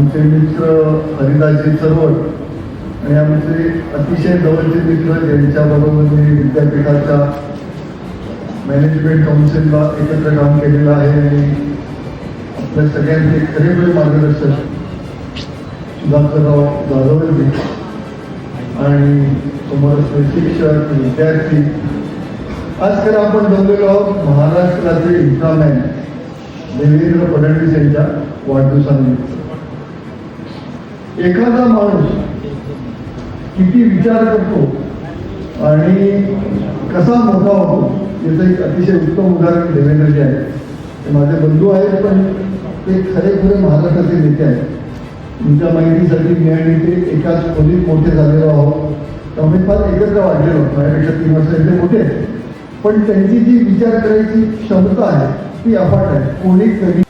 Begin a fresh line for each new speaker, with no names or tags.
आमचे मित्र हरिदासजी चरवट आणि आमचे अतिशय जवळचे मित्र ज्यांच्याबरोबर मी विद्यापीठाच्या मॅनेजमेंट काउन्सिलला एकत्र काम केलेलं आहे आणि आपल्या सगळ्यांचे खरेखुरे मार्गदर्शक सुधाकरराव जाधवजी आणि समोरचे शिक्षक विद्यार्थी. आज खरं आपण जमलेलो आहोत महाराष्ट्राचे इंट्रामॅन देवेंद्र फडणवीस यांच्या वाढदिवसानिमित्त. एखादा माणूस किती विचार करतो आणि कसा मोठा होतो याचं एक अतिशय उत्तम उदाहरण देवेंद्रजी आहे. ते माझे बंधू आहेत पण ते खरेखुरे महाराष्ट्राचे नेते आहेत. तुमच्या माहितीसाठी मी आणि ते एकाच खोलीत मोठे झालेलो आहोत, त्यामुळे फार एकत्र वाढलेलो. माझ्यापेक्षा 3 वर्षांचे मोठे आहेत, पण त्यांची जी विचार करायची क्षमता आहे ती अफाट आहे. कोणी कधी